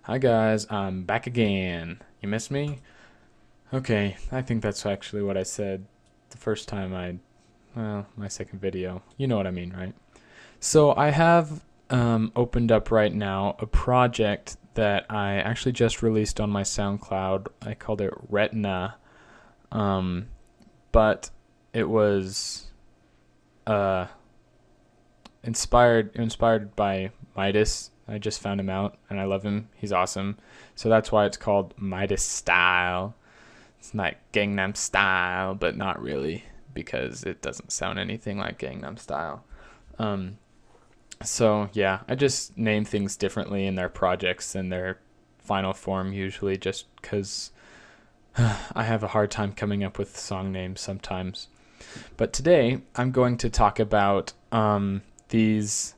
Hi guys, I'm back again. You missed me? Okay, I think that's actually what I said the first time my second video. You know what I mean, right? So I have opened up right now a project that I actually just released on my SoundCloud. I called it Retina, um, but it was uh, inspired by Midas. I just found him out and I love him. He's awesome. So that's why it's called Midas Style. It's like Gangnam Style, but not really because it doesn't sound anything like Gangnam Style. Um, so yeah, I just name things differently in their projects and their final form usually just because I have a hard time coming up with song names sometimes. But today I'm going to talk about these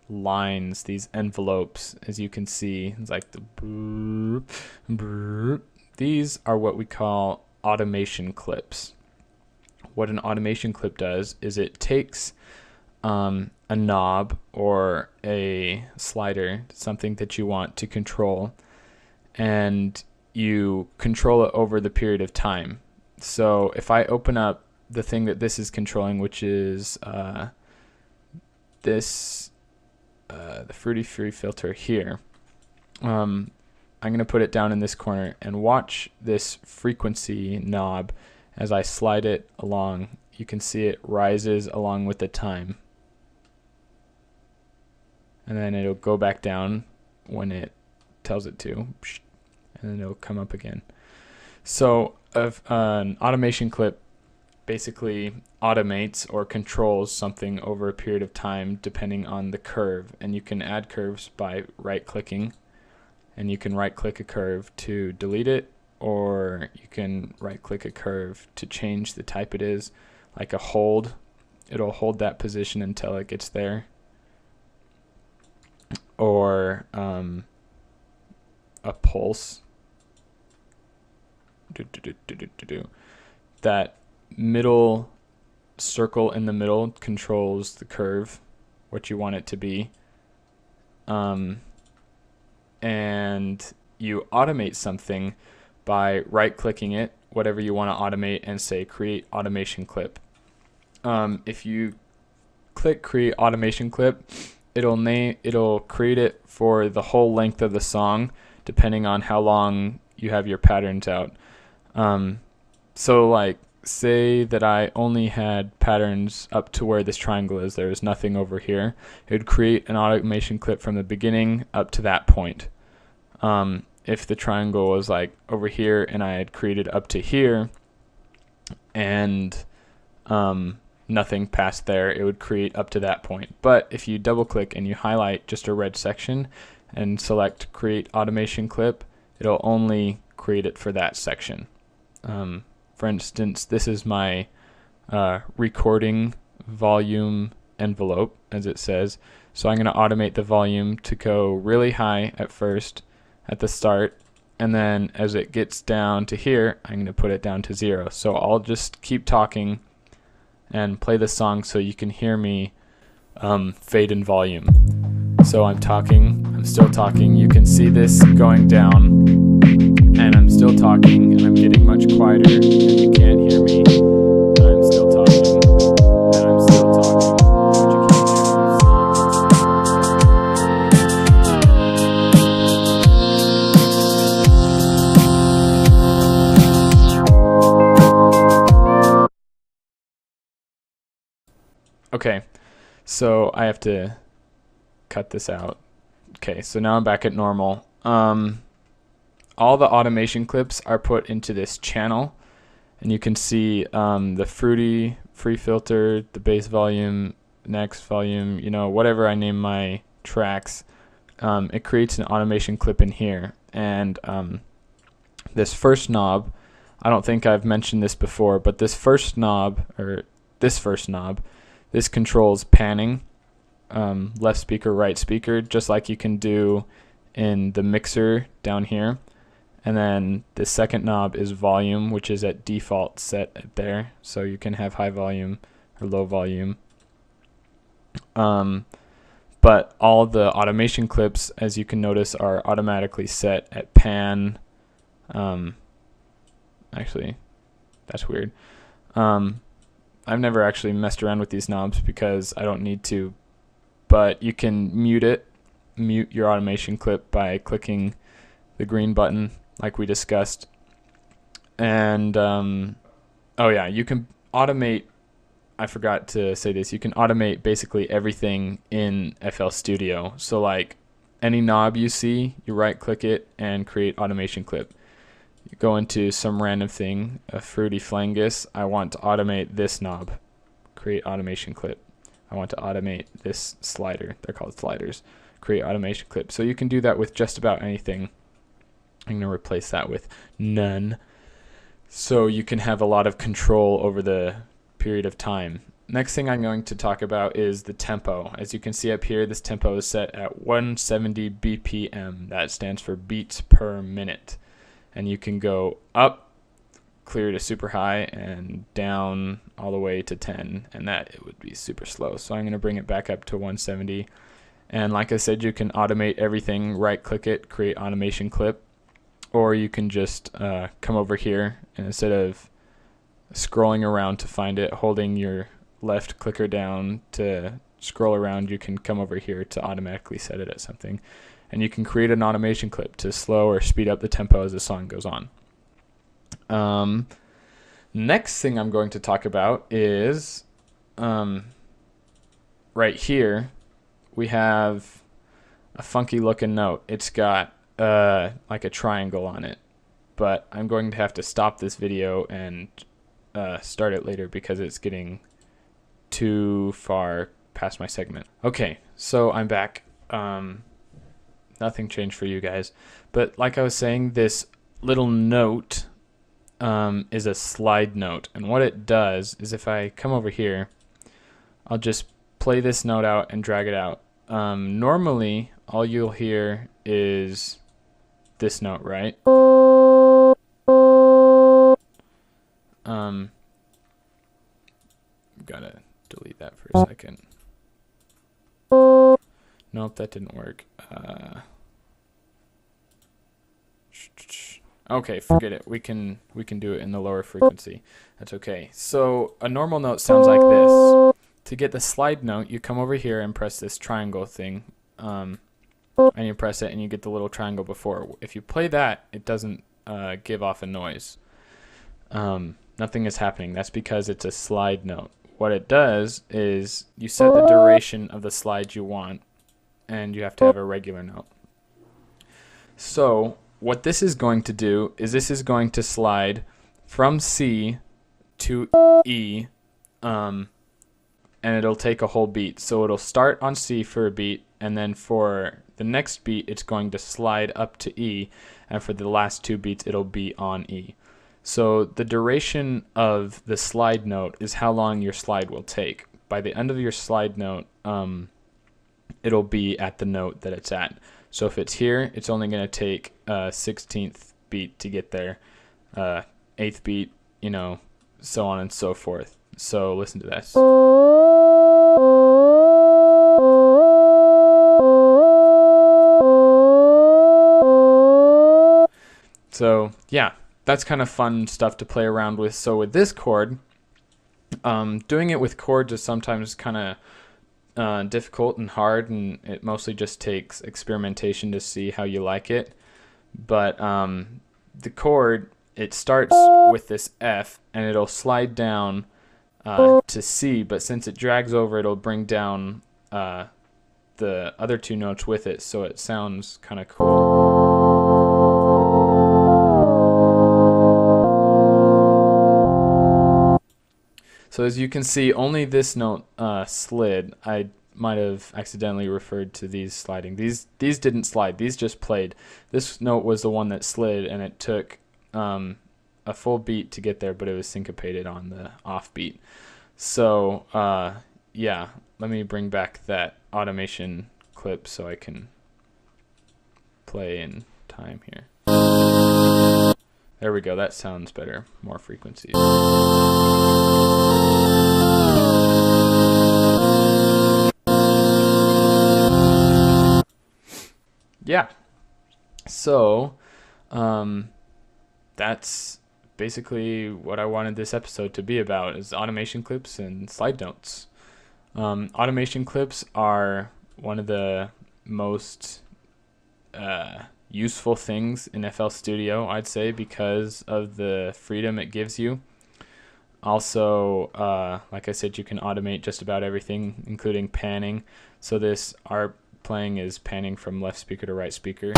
lines, these envelopes. As you can see, it's like the brrr, brrr. These are what we call automation clips. What an automation clip does is it takes a knob or a slider, something that you want to control, and you control it over the period of time. So if I open up the thing that this is controlling, which is the Fruity Free filter here, I'm going to put it down in this corner and watch this frequency knob as I slide it along. You can see it rises along with the time. And then it'll go back down when it tells it to. And then it'll come up again. So an automation clip basically automates or controls something over a period of time depending on the curve. And you can add curves by right-clicking. And you can right-click a curve to delete it, or you can right-click a curve to change the type it is, like a hold. It'll hold that position until it gets there. Or a pulse. That middle circle in the middle controls the curve, what you want it to be. And you automate something by right-clicking it, whatever you want to automate, and say create automation clip. If you click create automation clip, it'll create it for the whole length of the song, depending on how long you have your patterns out. So like say that I only had patterns up to where this triangle is, there's nothing over here, it would create an automation clip from the beginning up to that point. If the triangle was like over here and I had created up to here and nothing past there, it would create up to that point. But if you double click and you highlight just a red section and select create automation clip, it'll only create it for that section. For instance, this is my recording volume envelope, as it says. So I'm going to automate the volume to go really high at first at the start, and then as it gets down to here, I'm going to put it down to 0. So I'll just keep talking and play the song so you can hear me fade in volume. So I'm talking, I'm still talking, you can see this going down, and I'm still talking, and I'm getting much quieter, and you can't hear me, and I'm still talking, and I'm still talking, but you can't hear me. Okay, so I have to cut this out. Okay, so now I'm back at normal. All the automation clips are put into this channel, and you can see the Fruity Free filter, the bass volume, next volume, whatever I name my tracks, it creates an automation clip in here. And this first knob, I don't think I've mentioned this before, but this first knob, this controls panning, left speaker, right speaker, just like you can do in the mixer down here. And then the second knob is volume, which is at default set there, so you can have high volume or low volume. but all the automation clips, as you can notice, are automatically set at pan. Actually, that's weird. I've never actually messed around with these knobs because I don't need to, but you can mute your automation clip by clicking the green button like we discussed. And oh yeah, you can automate, I forgot to say this, you can automate basically everything in FL Studio. So like any knob you see, you right click it and create automation clip. You go into some random thing, a fruity flangus, I want to automate this knob, create automation clip. I want to automate this slider, they're called sliders, create automation clip. So you can do that with just about anything. I'm going to replace that with none. So you can have a lot of control over the period of time. Next thing I'm going to talk about is the tempo. As you can see up here, this tempo is set at 170 BPM. That stands for beats per minute. And you can go up, clear to super high, and down all the way to 10, and that it would be super slow. So I'm going to bring it back up to 170. And like I said, you can automate everything, right click it, create automation clip, or you can just come over here, and instead of scrolling around to find it, holding your left clicker down to scroll around, you can come over here to automatically set it at something. And you can create an automation clip to slow or speed up the tempo as the song goes on. Next thing I'm going to talk about is right here we have a funky looking note. It's got like a triangle on it, but I'm going to have to stop this video and start it later because it's getting too far past my segment. Okay, so I'm back. Nothing changed for you guys, but like I was saying, this little note is a slide note, and what it does is if I come over here, I'll just play this note out and drag it out. Normally all you'll hear is this note, right? Gotta delete that for a second. Nope, that didn't work. Okay, forget it. We can do it in the lower frequency. That's okay. So a normal note sounds like this. To get the slide note, you come over here and press this triangle thing, and you press it and you get the little triangle before. If you play that, it doesn't give off a noise. Nothing is happening. That's because it's a slide note. What it does is you set the duration of the slide you want, and you have to have a regular note. So what this is going to do is this is going to slide from C to E, and it'll take a whole beat. So it'll start on C for a beat, and then for the next beat it's going to slide up to E, and for the last two beats it'll be on E. So the duration of the slide note is how long your slide will take. By the end of your slide note, it'll be at the note that it's at. So if it's here, it's only going to take a 16th beat to get there, 8th beat, you know, so on and so forth. So listen to this. So yeah, that's kind of fun stuff to play around with. So with this chord, doing it with chords is sometimes kind of difficult and hard, and it mostly just takes experimentation to see how you like it. But the chord, it starts with this F and it'll slide down to C, but since it drags over, it'll bring down the other two notes with it, so it sounds kind of cool. So as you can see, only this note slid. I might have accidentally referred to these sliding. These didn't slide. These just played. This note was the one that slid, and it took a full beat to get there, but it was syncopated on the off beat. So yeah, let me bring back that automation clip so I can play in time here. There we go. That sounds better. More frequencies. So that's basically what I wanted this episode to be about, is automation clips and slide notes. Automation clips are one of the most useful things in FL Studio, I'd say, because of the freedom it gives you. Also, like I said, you can automate just about everything, including panning. So this art playing is panning from left speaker to right speaker.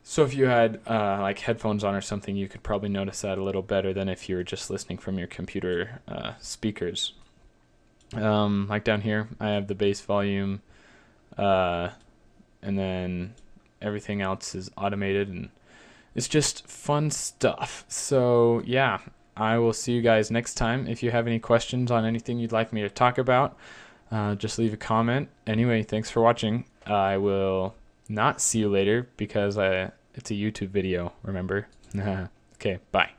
So if you had like headphones on or something, you could probably notice that a little better than if you were just listening from your computer speakers. Like down here, I have the bass volume, and then everything else is automated, and it's just fun stuff. So yeah, I will see you guys next time. If you have any questions on anything you'd like me to talk about, just leave a comment. Anyway, thanks for watching. I will not see you later because it's a YouTube video, remember? Okay, bye.